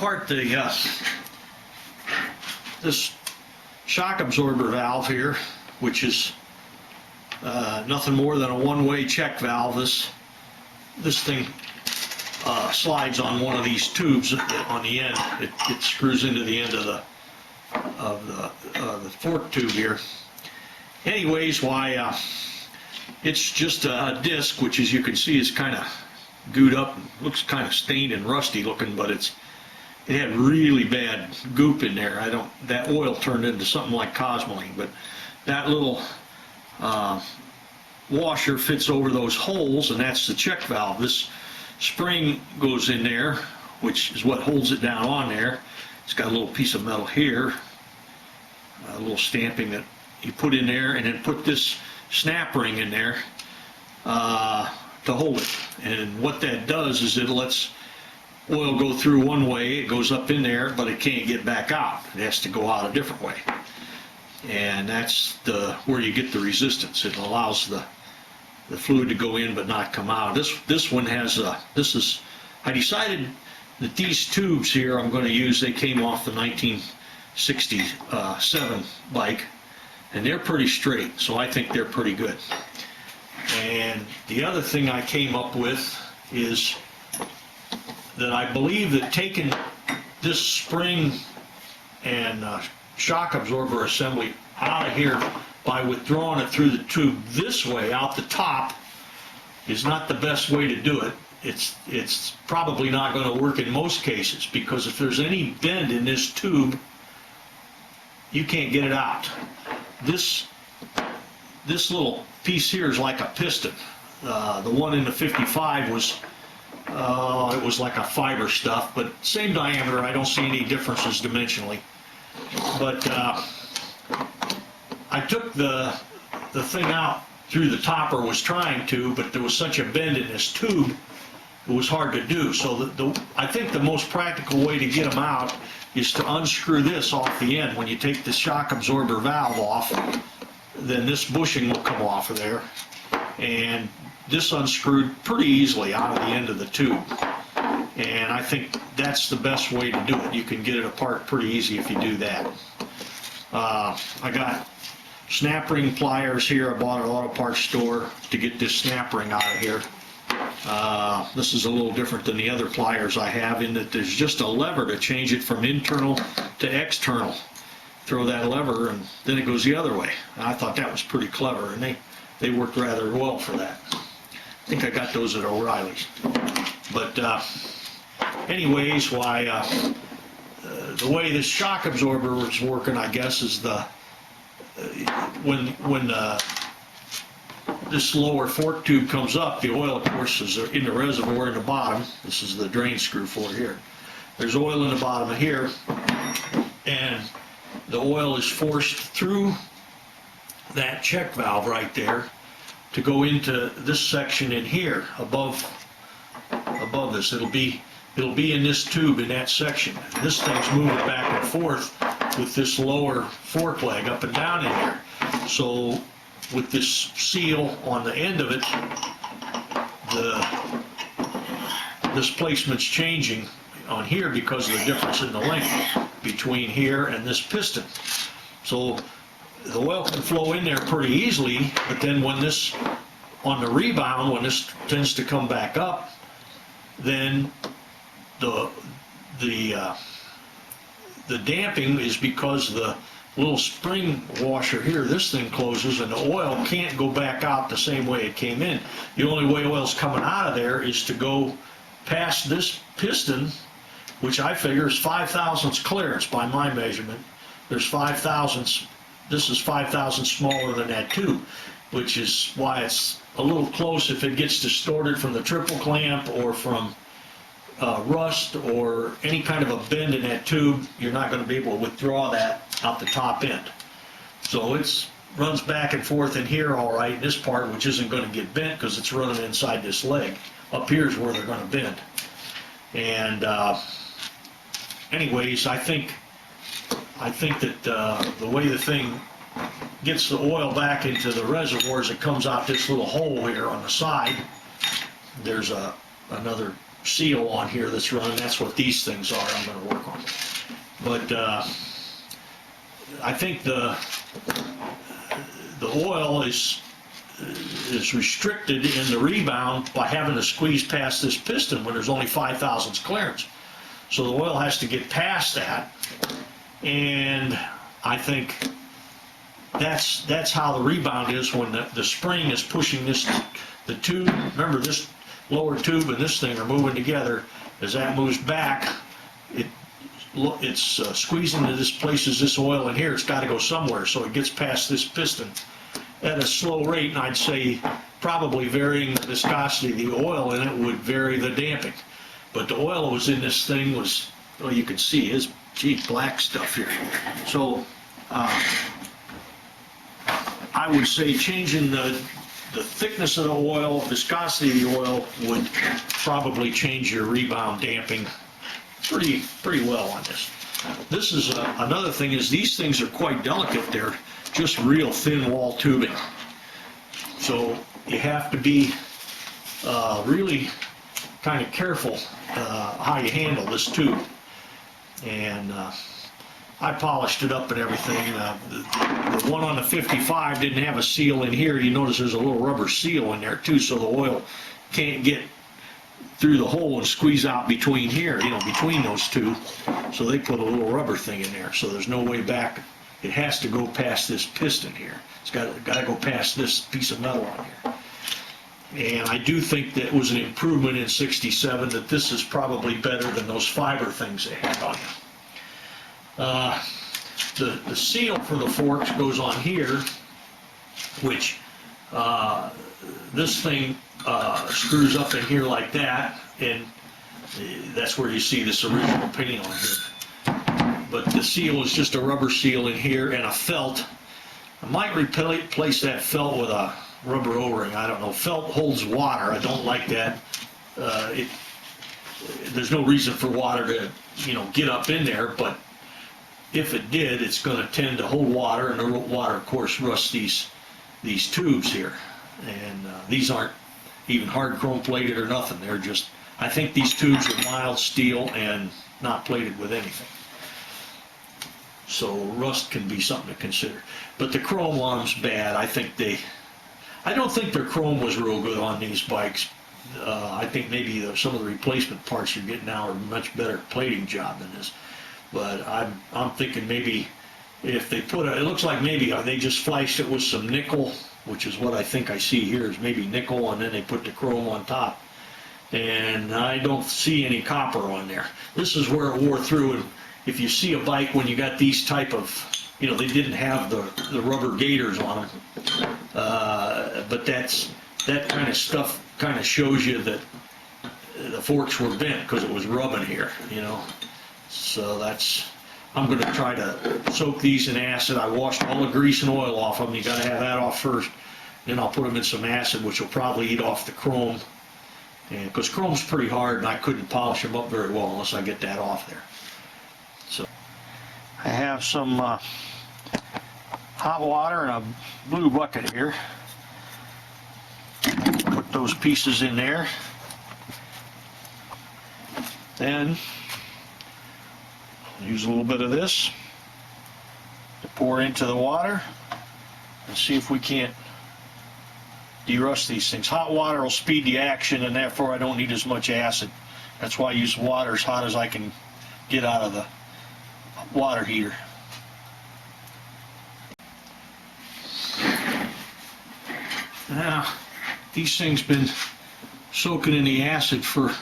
apart the this shock absorber valve here, which is nothing more than a one-way check valve. This thing slides on one of these tubes on the end. It screws into the end of the fork tube here. Anyways, why it's just a disc, which as you can see is kind of gooed up, looks kind of stained and rusty looking, but it had really bad goop in there. That oil turned into something like cosmoline, but that little washer fits over those holes, and that's the check valve. This spring goes in there, which is what holds it down on there. It's got a little piece of metal here, a little stamping that you put in there, and then put this snap ring in there to hold it. And what that does is it lets oil go through one way, it goes up in there, but it can't get back out. It has to go out a different way. And that's where you get the resistance. It allows the fluid to go in but not come out. This one has I decided that these tubes here I'm going to use, they came off the 1967 bike, and they're pretty straight, so I think they're pretty good. And the other thing I came up with is that I believe that taking this spring and shock absorber assembly out of here by withdrawing it through the tube this way out the top is not the best way to do it. It's probably not going to work in most cases, because if there's any bend in this tube, you can't get it out. This little piece here is like a piston. The one in the 55 was it was like a fiber stuff, but same diameter. I don't see any differences dimensionally. But I took the thing out through the top, or was trying to, but there was such a bend in this tube, it was hard to do. So I think the most practical way to get them out is to unscrew this off the end. When you take the shock absorber valve off, then this bushing will come off of there, and this unscrewed pretty easily out of the end of the tube. And I think that's the best way to do it. You can get it apart pretty easy if you do that. I got snap ring pliers here. I bought at an auto parts store to get this snap ring out of here. This is a little different than the other pliers I have, in that there's just a lever to change it from internal to external. Throw that lever and then it goes the other way. And I thought that was pretty clever, and they worked rather well for that. I think I got those at O'Reilly's. But anyways, the way this shock absorber was working, I guess, is when this lower fork tube comes up, the oil, of course, is in the reservoir in the bottom. This is the drain screw for here. There's oil in the bottom of here, and the oil is forced through that check valve right there to go into this section in here above this. It'll be in this tube in that section. This thing's moving back and forth with this lower fork leg up and down in here. So with this seal on the end of it, this placement's changing on here because of the difference in the length between here and this piston. So the oil can flow in there pretty easily, but then when this, on the rebound, when this tends to come back up, then the damping is because the little spring washer here, this thing closes, and the oil can't go back out the same way it came in. The only way oil's coming out of there is to go past this piston, which I figure is 5 thousandths clearance by my measurement. There's 5 thousandths. This is 5 thousandths smaller than that tube, which is why it's a little close. If it gets distorted from the triple clamp or from rust or any kind of a bend in that tube, you're not going to be able to withdraw that out the top end. So it runs back and forth in here all right, in this part, which isn't going to get bent because it's running inside this leg. Up here is where they're going to bend. And anyways, I think that the way the thing gets the oil back into the reservoir is it comes out this little hole here on the side. There's another seal on here that's run. That's what these things are I'm going to work on. But I think the oil is restricted in the rebound by having to squeeze past this piston when there's only 5 thousandths clearance. So the oil has to get past that, and I think that's how the rebound is when the spring is pushing the tube. Remember, this lower tube and this thing are moving together. As that moves back, it's squeezing to this places this oil in here. It's got to go somewhere, so it gets past this piston at a slow rate, and I'd say probably varying the viscosity of the oil in it would vary the damping. But the oil that was in this thing was, well, you can see is black stuff here. So I would say changing the thickness of the oil, viscosity of the oil would probably change your rebound damping pretty well on this. This is another thing is these things are quite delicate. They're just real thin wall tubing. So you have to be really kind of careful how you handle this tube. And I polished it up and everything. The one on the 55 didn't have a seal in here. You notice there's a little rubber seal in there too, so the oil can't get through the hole and squeeze out between here, between those two. So they put a little rubber thing in there, so there's no way back. It has to go past this piston here. It's got to go past this piece of metal on here. And I do think that was an improvement in '67, that this is probably better than those fiber things they had on it. The seal for the forks goes on here, which this thing screws up in here like that, and that's where you see this original pinion on here. But the seal is just a rubber seal in here and a felt. I might replace that felt with a rubber O-ring. I don't know. Felt holds water. I don't like that. There's no reason for water to, get up in there, but if it did, it's going to tend to hold water, and the water, of course, rusts these tubes here. And these aren't even hard chrome plated or nothing. They're just, I think these tubes are mild steel and not plated with anything. So rust can be something to consider. But the chrome on them's bad. I don't think their chrome was real good on these bikes. I think maybe some of the replacement parts you're getting now are much better plating job than this. But I'm thinking maybe if they it looks like maybe they just flashed it with some nickel, which is what I think I see here is maybe nickel, and then they put the chrome on top. And I don't see any copper on there. This is where it wore through, and if you see a bike when you got these type of, they didn't have the rubber gaiters on them, but that kind of stuff kind of shows you that the forks were bent because it was rubbing here, So I'm going to try to soak these in acid. I washed all the grease and oil off them. You got to have that off first. Then I'll put them in some acid, which will probably eat off the chrome. And because chrome's pretty hard, and I couldn't polish them up very well unless I get that off there. So I have some hot water in a blue bucket here. Put those pieces in there. Then use a little bit of this to pour into the water and see if we can't derust these things. Hot water will speed the action, and therefore I don't need as much acid. That's why I use water as hot as I can get out of the water heater. Now, these things been soaking in the acid for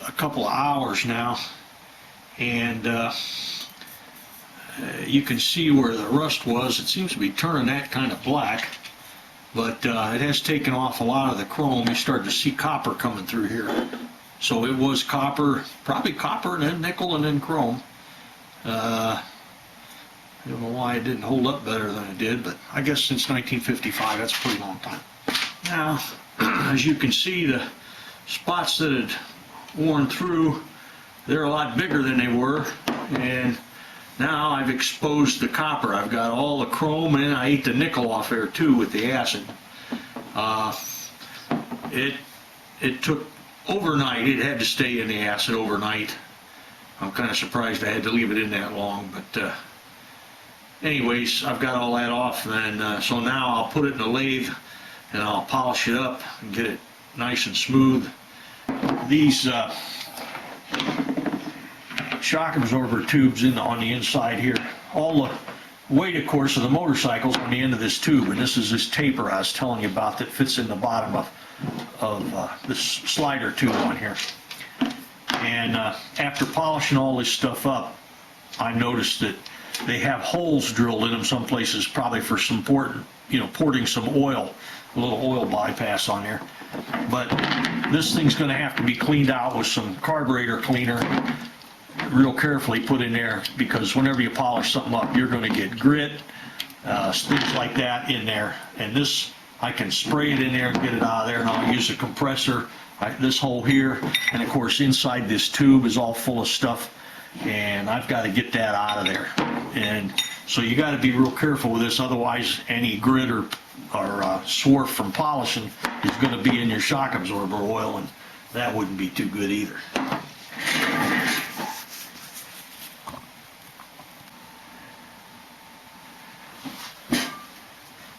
a couple of hours now, and you can see where the rust was. It seems to be turning that kind of black, but it has taken off a lot of the chrome. You start to see copper coming through here. So it was copper, probably copper and then nickel and then chrome. I don't know why it didn't hold up better than it did, but I guess since 1955, that's a pretty long time. Now, as you can see, the spots that had worn through, they're a lot bigger than they were, and now I've exposed the copper. I've got all the chrome, and I ate the nickel off there too with the acid. It took overnight. It had to stay in the acid overnight. I'm kind of surprised I had to leave it in that long, but anyways, I've got all that off, and so now I'll put it in a lathe and I'll polish it up and get it nice and smooth. These shock absorber tubes on the inside here, all the weight, of course, of the motorcycle's on the end of this tube, and this is this taper I was telling you about that fits in the bottom of this slider tube on here. And after polishing all this stuff up, I noticed that they have holes drilled in them some places, probably for some porting some oil, a little oil bypass on there. But this thing's going to have to be cleaned out with some carburetor cleaner, real carefully put in there, because whenever you polish something up, you're going to get grit, things like that in there. And this, I can spray it in there and get it out of there, and I'll use a compressor. This hole here, and of course inside this tube is all full of stuff, and I've got to get that out of there. And so you got to be real careful with this, otherwise any grit or swarf from polishing is going to be in your shock absorber oil, and that wouldn't be too good either.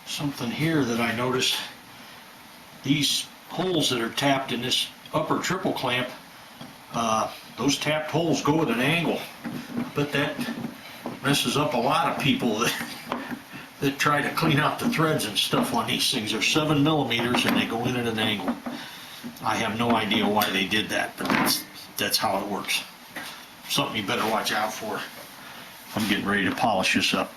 Something here that I noticed, these holes that are tapped in this upper triple clamp, those tapped holes go at an angle, but that messes up a lot of people that try to clean out the threads and stuff on these things. They're 7 millimeters and they go in at an angle. I have no idea why they did that, but that's how it works. Something you better watch out for. I'm getting ready to polish this up.